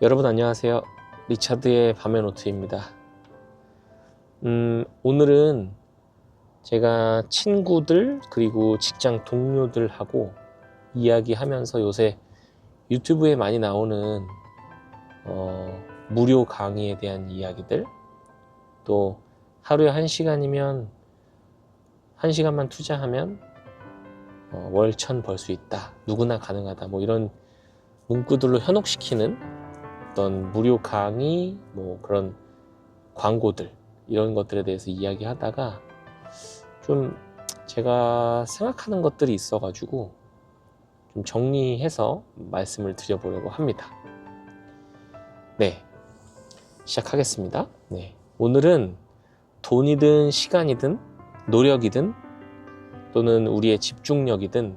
여러분 안녕하세요. 리차드의 밤의 노트입니다. 오늘은 제가 친구들 그리고 직장 동료들하고 이야기하면서 요새 유튜브에 많이 나오는 무료 강의에 대한 이야기들, 또 하루에 1시간이면 1시간만 투자하면 월 1,000 벌 수 있다, 누구나 가능하다, 뭐 이런 문구들로 현혹시키는 어떤 무료 강의, 뭐 그런 광고들, 이런 것들에 대해서 이야기하다가 좀 제가 생각하는 것들이 있어가지고 좀 정리해서 말씀을 드려보려고 합니다. 네, 시작하겠습니다. 네, 오늘은 돈이든 시간이든 노력이든 또는 우리의 집중력이든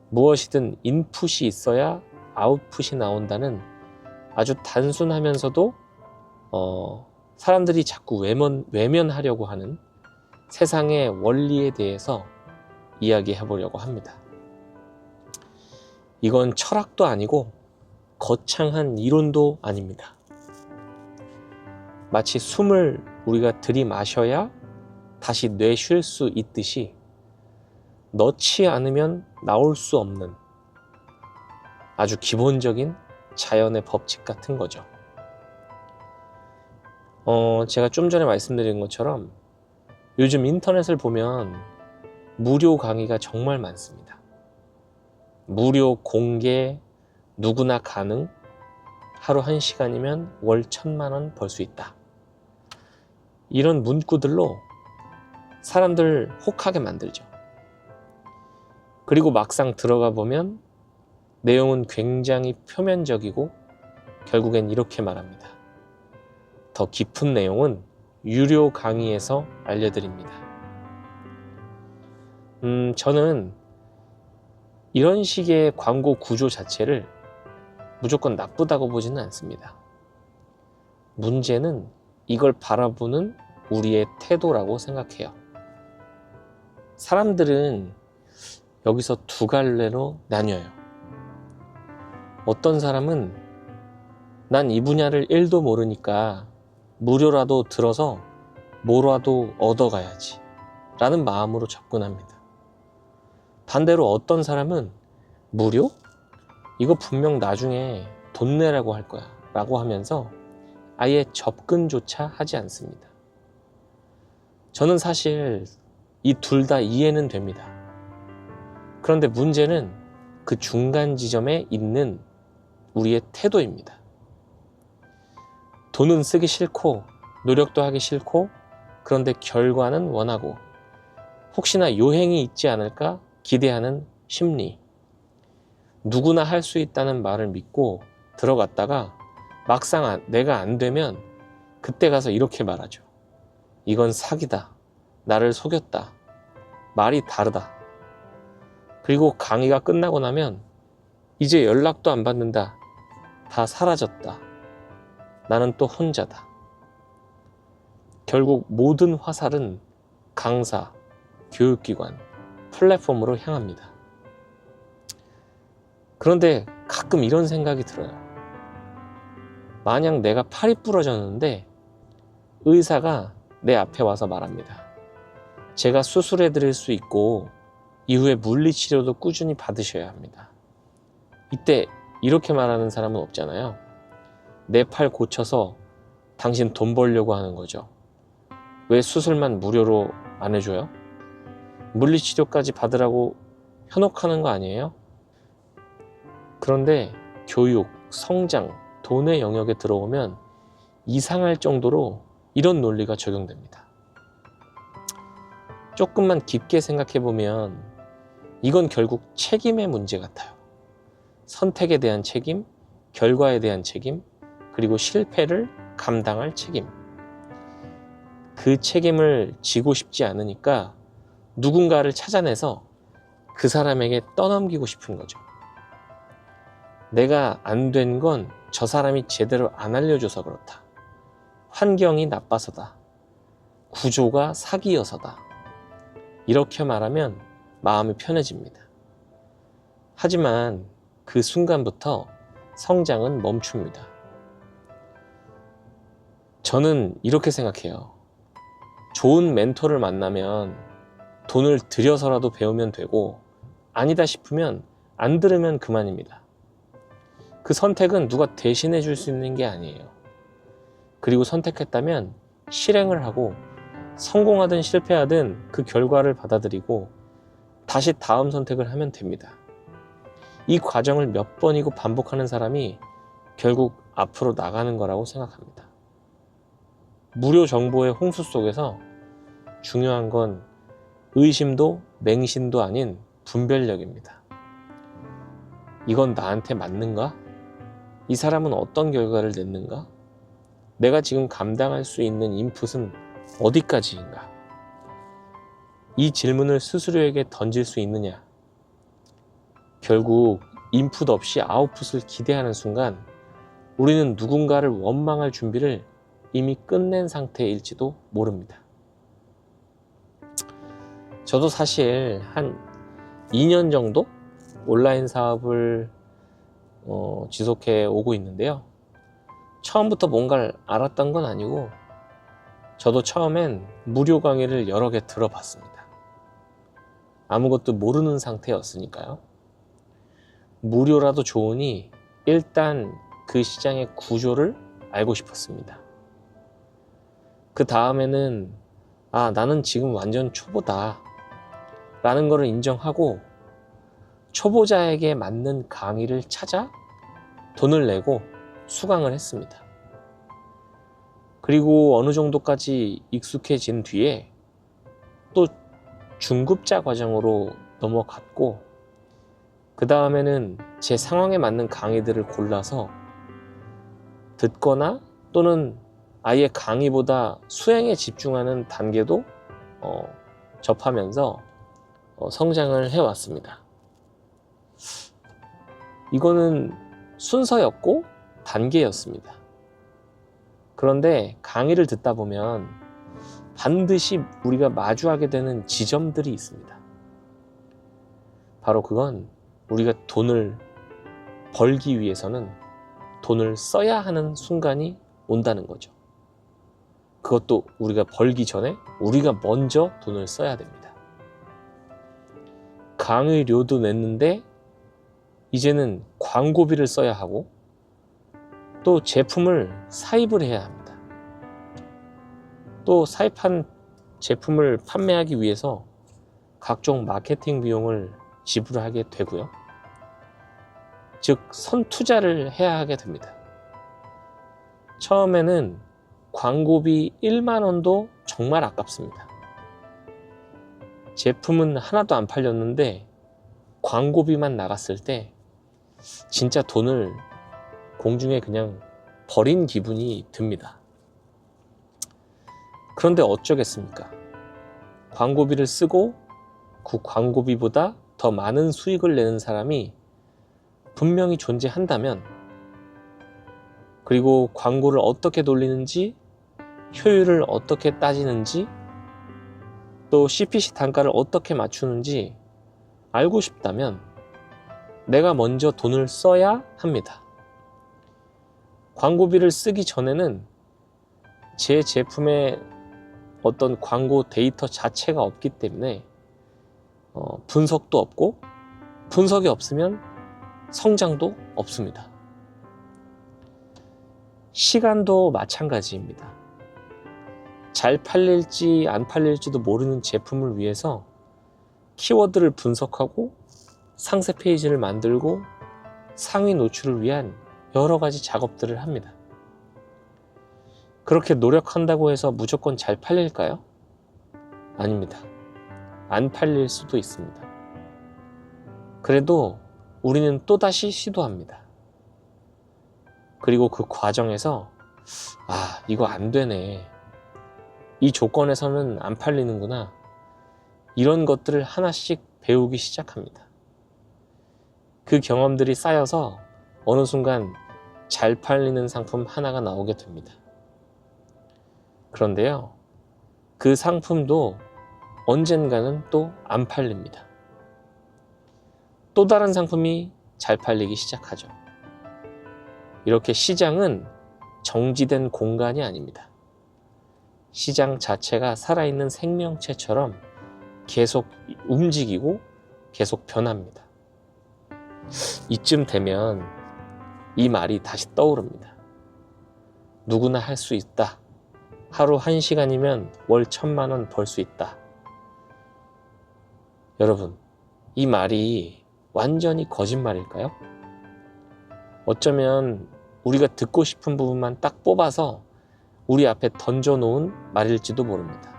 무엇이든 인풋이 있어야 아웃풋이 나온다는 아주 단순하면서도 사람들이 자꾸 외면하려고 하는 세상의 원리에 대해서 이야기해 보려고 합니다. 이건 철학도 아니고 거창한 이론도 아닙니다. 마치 숨을 우리가 들이마셔야 다시 내쉴 수 있듯이 넣지 않으면 나올 수 없는 아주 기본적인 자연의 법칙 같은 거죠. 제가 좀 전에 말씀드린 것처럼 요즘 인터넷을 보면 무료 강의가 정말 많습니다. 무료 공개, 누구나 가능, 하루 1시간이면 월 1,000만 원 벌 수 있다. 이런 문구들로 사람들 혹하게 만들죠. 그리고 막상 들어가 보면 내용은 굉장히 표면적이고 결국엔 이렇게 말합니다. 더 깊은 내용은 유료 강의에서 알려드립니다. 저는 이런 식의 광고 구조 자체를 무조건 나쁘다고 보지는 않습니다. 문제는 이걸 바라보는 우리의 태도라고 생각해요. 사람들은 여기서 두 갈래로 나뉘어요. 어떤 사람은 난 이 분야를 1도 모르니까 무료라도 들어서 뭐라도 얻어가야지 라는 마음으로 접근합니다. 반대로 어떤 사람은 무료? 이거 분명 나중에 돈 내라고 할 거야 라고 하면서 아예 접근조차 하지 않습니다. 저는 사실 이 둘 다 이해는 됩니다. 그런데 문제는 그 중간 지점에 있는 우리의 태도입니다. 돈은 쓰기 싫고 노력도 하기 싫고 그런데 결과는 원하고 혹시나 요행이 있지 않을까 기대하는 심리, 누구나 할 수 있다는 말을 믿고 들어갔다가 막상 내가 안 되면 그때 가서 이렇게 말하죠. 이건 사기다, 나를 속였다, 말이 다르다. 그리고 강의가 끝나고 나면 이제 연락도 안 받는다, 다 사라졌다, 나는 또 혼자다. 결국 모든 화살은 강사, 교육기관, 플랫폼으로 향합니다. 그런데 가끔 이런 생각이 들어요. 만약 내가 팔이 부러졌는데 의사가 내 앞에 와서 말합니다. 제가 수술해 드릴 수 있고 이후에 물리치료도 꾸준히 받으셔야 합니다. 이때 이렇게 말하는 사람은 없잖아요. 내 팔 고쳐서 당신 돈 벌려고 하는 거죠. 왜 수술만 무료로 안 해줘요? 물리치료까지 받으라고 현혹하는 거 아니에요? 그런데 교육, 성장, 돈의 영역에 들어오면 이상할 정도로 이런 논리가 적용됩니다. 조금만 깊게 생각해 보면 이건 결국 책임의 문제 같아요. 선택에 대한 책임, 결과에 대한 책임, 그리고 실패를 감당할 책임. 그 책임을 지고 싶지 않으니까 누군가를 찾아내서 그 사람에게 떠넘기고 싶은 거죠. 내가 안 된 건 저 사람이 제대로 안 알려줘서 그렇다. 환경이 나빠서다. 구조가 사기여서다. 이렇게 말하면 마음이 편해집니다. 하지만 그 순간부터 성장은 멈춥니다. 저는 이렇게 생각해요. 좋은 멘토를 만나면 돈을 들여서라도 배우면 되고, 아니다 싶으면 안 들으면 그만입니다. 그 선택은 누가 대신해 줄 수 있는 게 아니에요. 그리고 선택했다면 실행을 하고, 성공하든 실패하든 그 결과를 받아들이고 다시 다음 선택을 하면 됩니다. 이 과정을 몇 번이고 반복하는 사람이 결국 앞으로 나가는 거라고 생각합니다. 무료 정보의 홍수 속에서 중요한 건 의심도 맹신도 아닌 분별력입니다. 이건 나한테 맞는가? 이 사람은 어떤 결과를 냈는가? 내가 지금 감당할 수 있는 인풋은 어디까지인가? 이 질문을 스스로에게 던질 수 있느냐? 결국 인풋 없이 아웃풋을 기대하는 순간 우리는 누군가를 원망할 준비를 이미 끝낸 상태일지도 모릅니다. 저도 사실 한 2년 정도 온라인 사업을 지속해 오고 있는데요. 처음부터 뭔가를 알았던 건 아니고, 저도 처음엔 무료 강의를 여러 개 들어봤습니다. 아무것도 모르는 상태였으니까요. 무료라도 좋으니 일단 그 시장의 구조를 알고 싶었습니다. 그 다음에는 나는 지금 완전 초보다 라는 것을 인정하고 초보자에게 맞는 강의를 찾아 돈을 내고 수강을 했습니다. 그리고 어느 정도까지 익숙해진 뒤에 또 중급자 과정으로 넘어갔고, 그 다음에는 제 상황에 맞는 강의들을 골라서 듣거나 또는 아예 강의보다 수행에 집중하는 단계도 접하면서 성장을 해왔습니다. 이거는 순서였고 단계였습니다. 그런데 강의를 듣다 보면 반드시 우리가 마주하게 되는 지점들이 있습니다. 바로 그건 우리가 돈을 벌기 위해서는 돈을 써야 하는 순간이 온다는 거죠. 그것도 우리가 벌기 전에 우리가 먼저 돈을 써야 됩니다. 강의료도 냈는데 이제는 광고비를 써야 하고, 또 제품을 사입을 해야 합니다. 또 사입한 제품을 판매하기 위해서 각종 마케팅 비용을 지불하게 되고요. 즉 선투자를 해야 하게 됩니다. 처음에는 광고비 1만 원도 정말 아깝습니다. 제품은 하나도 안 팔렸는데 광고비만 나갔을 때 진짜 돈을 공중에 그냥 버린 기분이 듭니다. 그런데 어쩌겠습니까? 광고비를 쓰고 그 광고비보다 더 많은 수익을 내는 사람이 분명히 존재한다면, 그리고 광고를 어떻게 돌리는지, 효율을 어떻게 따지는지, 또 CPC 단가를 어떻게 맞추는지 알고 싶다면 내가 먼저 돈을 써야 합니다. 광고비를 쓰기 전에는 제 제품의 어떤 광고 데이터 자체가 없기 때문에 분석도 없고, 분석이 없으면 성장도 없습니다. 시간도 마찬가지입니다. 잘 팔릴지 안 팔릴지도 모르는 제품을 위해서 키워드를 분석하고 상세 페이지를 만들고 상위 노출을 위한 여러 가지 작업들을 합니다. 그렇게 노력한다고 해서 무조건 잘 팔릴까요? 아닙니다. 안 팔릴 수도 있습니다. 그래도 우리는 또다시 시도합니다. 그리고 그 과정에서 이거 안 되네, 이 조건에서는 안 팔리는구나, 이런 것들을 하나씩 배우기 시작합니다. 그 경험들이 쌓여서 어느 순간 잘 팔리는 상품 하나가 나오게 됩니다. 그런데요, 그 상품도 언젠가는 또 안 팔립니다. 또 다른 상품이 잘 팔리기 시작하죠. 이렇게 시장은 정지된 공간이 아닙니다. 시장 자체가 살아있는 생명체처럼 계속 움직이고 계속 변합니다. 이쯤 되면 이 말이 다시 떠오릅니다. 누구나 할 수 있다. 하루 1시간이면 월 1,000만 원 벌 수 있다. 여러분, 이 말이 완전히 거짓말일까요? 어쩌면 우리가 듣고 싶은 부분만 딱 뽑아서 우리 앞에 던져놓은 말일지도 모릅니다.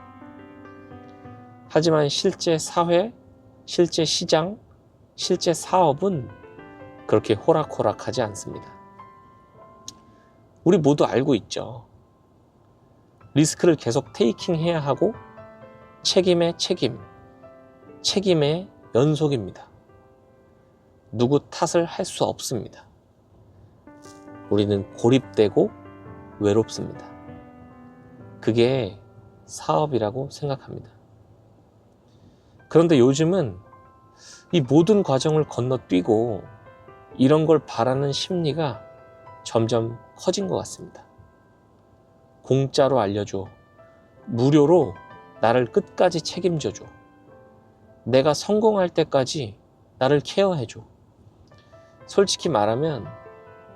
하지만 실제 사회, 실제 시장, 실제 사업은 그렇게 호락호락하지 않습니다. 우리 모두 알고 있죠. 리스크를 계속 테이킹 해야 하고 책임의 책임, 책임의 연속입니다. 누구 탓을 할 수 없습니다. 우리는 고립되고 외롭습니다. 그게 사업이라고 생각합니다. 그런데 요즘은 이 모든 과정을 건너뛰고 이런 걸 바라는 심리가 점점 커진 것 같습니다. 공짜로 알려줘. 무료로 나를 끝까지 책임져줘. 내가 성공할 때까지 나를 케어해줘. 솔직히 말하면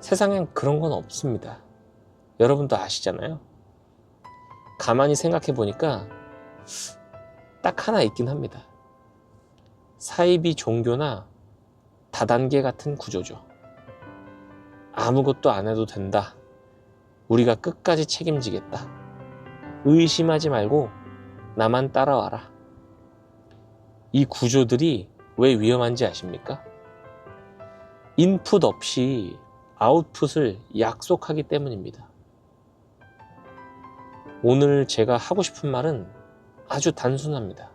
세상엔 그런 건 없습니다. 여러분도 아시잖아요. 가만히 생각해 보니까 딱 하나 있긴 합니다. 사이비 종교나 다단계 같은 구조죠. 아무것도 안 해도 된다. 우리가 끝까지 책임지겠다. 의심하지 말고 나만 따라와라. 이 구조들이 왜 위험한지 아십니까? 인풋 없이 아웃풋을 약속하기 때문입니다. 오늘 제가 하고 싶은 말은 아주 단순합니다.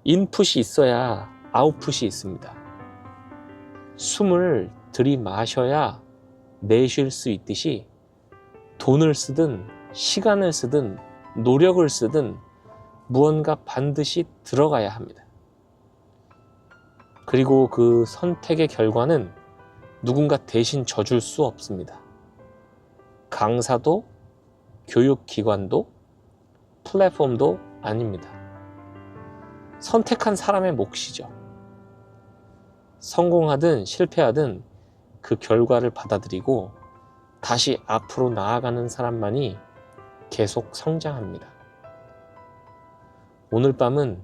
인풋이 있어야 아웃풋이 있습니다. 숨을 들이마셔야 내쉴 수 있듯이 돈을 쓰든 시간을 쓰든 노력을 쓰든 무언가 반드시 들어가야 합니다. 그리고 그 선택의 결과는 누군가 대신 져줄 수 없습니다. 강사도, 교육기관도, 플랫폼도 아닙니다. 선택한 사람의 몫이죠. 성공하든 실패하든 그 결과를 받아들이고 다시 앞으로 나아가는 사람만이 계속 성장합니다. 오늘 밤은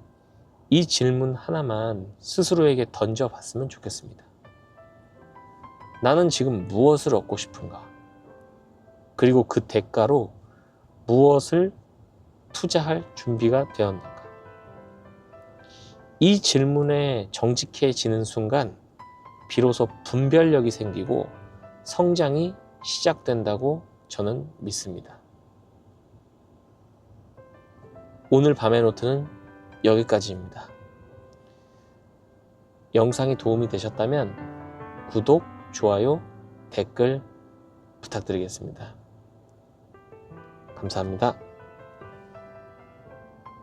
이 질문 하나만 스스로에게 던져봤으면 좋겠습니다. 나는 지금 무엇을 얻고 싶은가? 그리고 그 대가로 무엇을 투자할 준비가 되었는가? 이 질문에 정직해지는 순간 비로소 분별력이 생기고 성장이 시작된다고 저는 믿습니다. 오늘 밤의 노트는 여기까지입니다. 영상이 도움이 되셨다면 구독, 좋아요, 댓글 부탁드리겠습니다. 감사합니다.